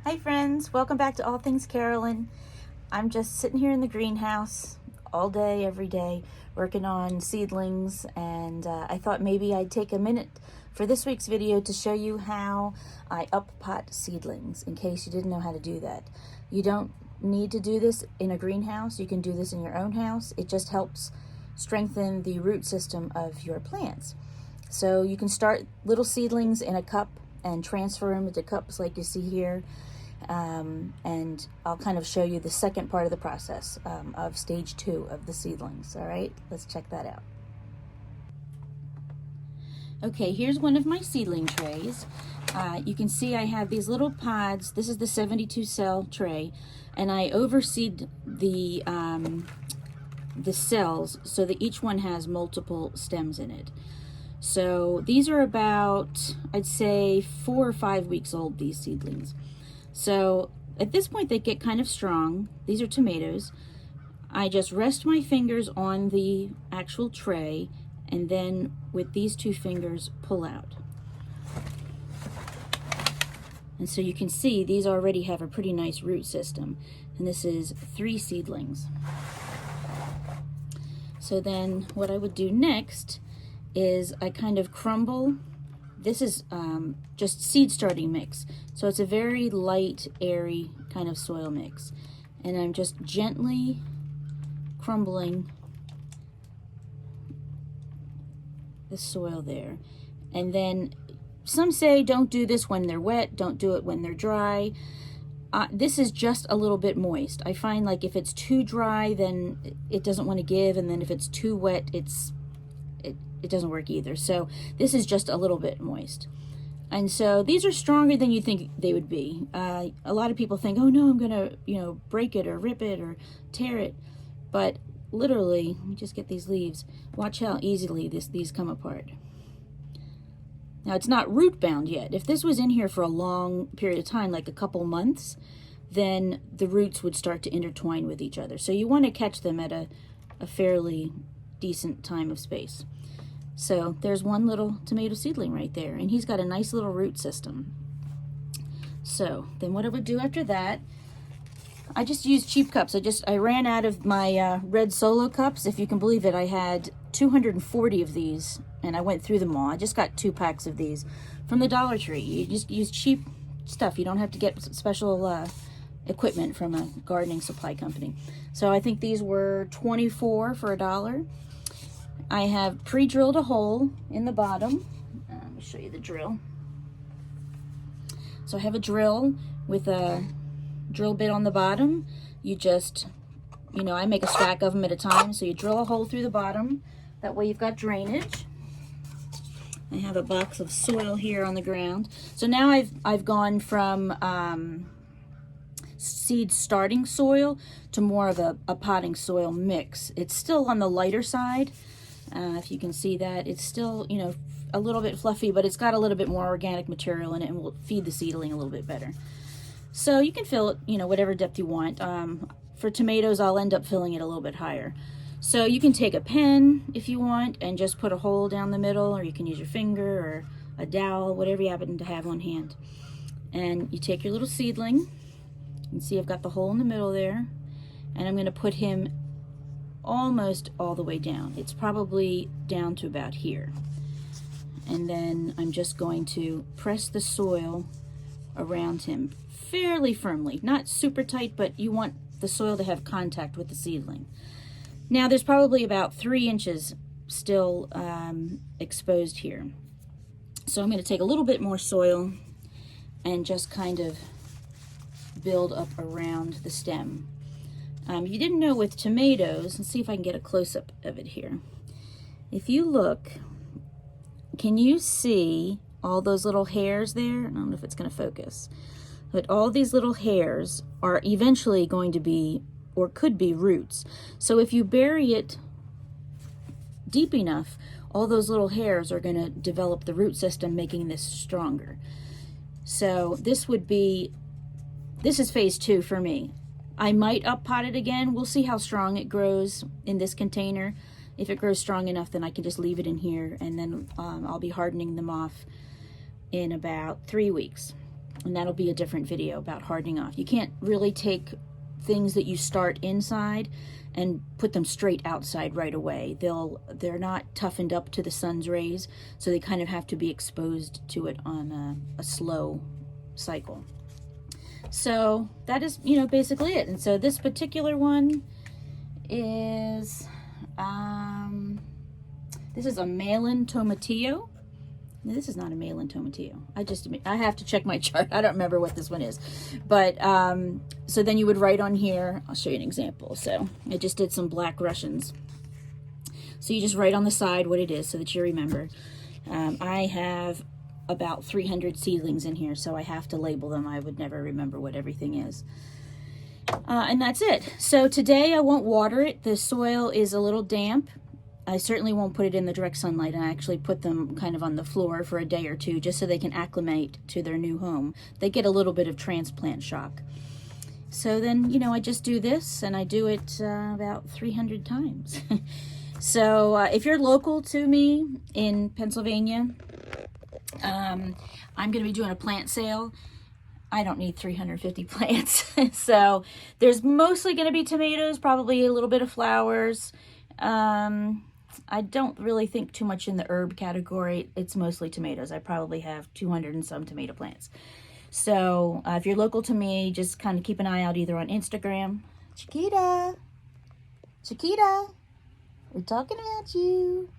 Hi friends, welcome back to All Things Carolyn. I'm just sitting here in the greenhouse all day, every day, working on seedlings, and I thought maybe I'd take a minute for this week's video to show you how I up-pot seedlings, in case you didn't know how to do that. You don't need to do this in a greenhouse. You can do this in your own house. It just helps strengthen the root system of your plants. So you can start little seedlings in a cup and transfer them into cups like you see here. And I'll kind of show you the second part of the process of stage 2 of the seedlings. All right, let's check that out. Okay, here's one of my seedling trays. You can see I have these little pods. This is the 72 cell tray, and I overseed the cells so that each one has multiple stems in it. So these are about, I'd say, 4 or 5 weeks old, these seedlings. So at this point they get kind of strong. These are tomatoes. I just rest my fingers on the actual tray and then with these 2 fingers pull out. And so you can see these already have a pretty nice root system. And this is 3 seedlings. So then what I would do next is I kind of crumble. This is just seed starting mix. So it's a very light, airy kind of soil mix. And I'm just gently crumbling the soil there. And then some say don't do this when they're wet, don't do it when they're dry. This is just a little bit moist. I find like if it's too dry, then it doesn't want to give, and then if it's too wet, it doesn't work either. So this is just a little bit moist. And so these are stronger than you think they would be. A lot of people think, oh no, I'm gonna, break it or rip it or tear it. But literally, let me just get these leaves. Watch how easily these come apart. Now it's not root bound yet. If this was in here for a long period of time, like a couple months, then the roots would start to intertwine with each other. So you want to catch them at a fairly decent time of space. So there's one little tomato seedling right there, and he's got a nice little root system. So then what I would do after that, I just used cheap cups. I ran out of my red Solo cups. If you can believe it, I had 240 of these, and I went through them all. I just got 2 packs of these from the Dollar Tree. You just use cheap stuff. You don't have to get special equipment from a gardening supply company. So I think these were 24 for $1. I have pre-drilled a hole in the bottom. Let me show you the drill. So I have a drill with a drill bit on the bottom. You just, I make a stack of them at a time. So you drill a hole through the bottom. That way you've got drainage. I have a box of soil here on the ground. So now I've gone from seed starting soil to more of a potting soil mix. It's still on the lighter side. If you can see that, it's still, a little bit fluffy, but it's got a little bit more organic material in it and will feed the seedling a little bit better. So you can fill it, whatever depth you want. For tomatoes, I'll end up filling it a little bit higher. So you can take a pen if you want and just put a hole down the middle, or you can use your finger or a dowel, whatever you happen to have on hand. And you take your little seedling. You can see I've got the hole in the middle there, and I'm going to put him almost all the way down. It's probably down to about here. And then I'm just going to press the soil around him fairly firmly. Not super tight, but you want the soil to have contact with the seedling. Now there's probably about 3 inches still exposed here. So I'm going to take a little bit more soil and just kind of build up around the stem. You didn't know with tomatoes, let's see if I can get a close-up of it here. If you look, can you see all those little hairs there? I don't know if it's going to focus, but all these little hairs are eventually going to be, or could be, roots. So if you bury it deep enough, all those little hairs are going to develop the root system, making this stronger. So this is phase 2 for me. I might up pot it again. We'll see how strong it grows in this container. If it grows strong enough, then I can just leave it in here, and then I'll be hardening them off in about 3 weeks. and that'll be a different video about hardening off. You can't really take things that you start inside and put them straight outside right away. They're not toughened up to the sun's rays, so they kind of have to be exposed to it on a slow cycle. So that is, you know, basically it. And so this particular one is this is a Malin Tomatillo. No, this is not a Malin Tomatillo. I have to check my chart. I don't remember what this one is. But, so then you would write on here, I'll show you an example. So I just did some black Russians. So you just write on the side what it is so that you remember. I have about 300 seedlings in here, so I have to label them. I would never remember what everything is. And that's it. So today I won't water it. The soil is a little damp. I certainly won't put it in the direct sunlight, and I actually put them kind of on the floor for a day or two just so they can acclimate to their new home. They get a little bit of transplant shock. So then, you know, I just do this, and I do it about 300 times. So if you're local to me in Pennsylvania, I'm going to be doing a plant sale. I don't need 350 plants. So there's mostly going to be tomatoes, probably a little bit of flowers. I don't really think too much in the herb category. It's mostly tomatoes. I probably have 200 and some tomato plants. So if you're local to me, just kind of keep an eye out either on Instagram. Chiquita, we're talking about you.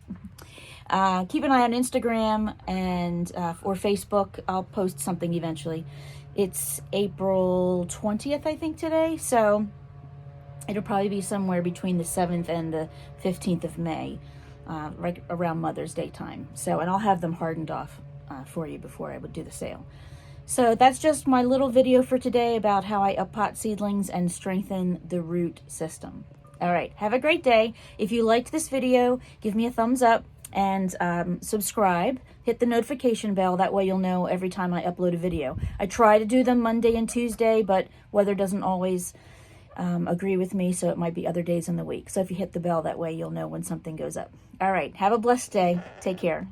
Keep an eye on Instagram and or Facebook. I'll post something eventually. It's April 20th, I think, today. So it'll probably be somewhere between the 7th and the 15th of May, right around Mother's Day time. So, and I'll have them hardened off for you before I would do the sale. So that's just my little video for today about how I up-pot seedlings and strengthen the root system. All right, have a great day. If you liked this video, give me a thumbs up and subscribe. Hit the notification bell. That way you'll know every time I upload a video. I try to do them Monday and Tuesday, but weather doesn't always agree with me, so it might be other days in the week. So if you hit the bell, that way you'll know when something goes up. All right, have a blessed day. Take care.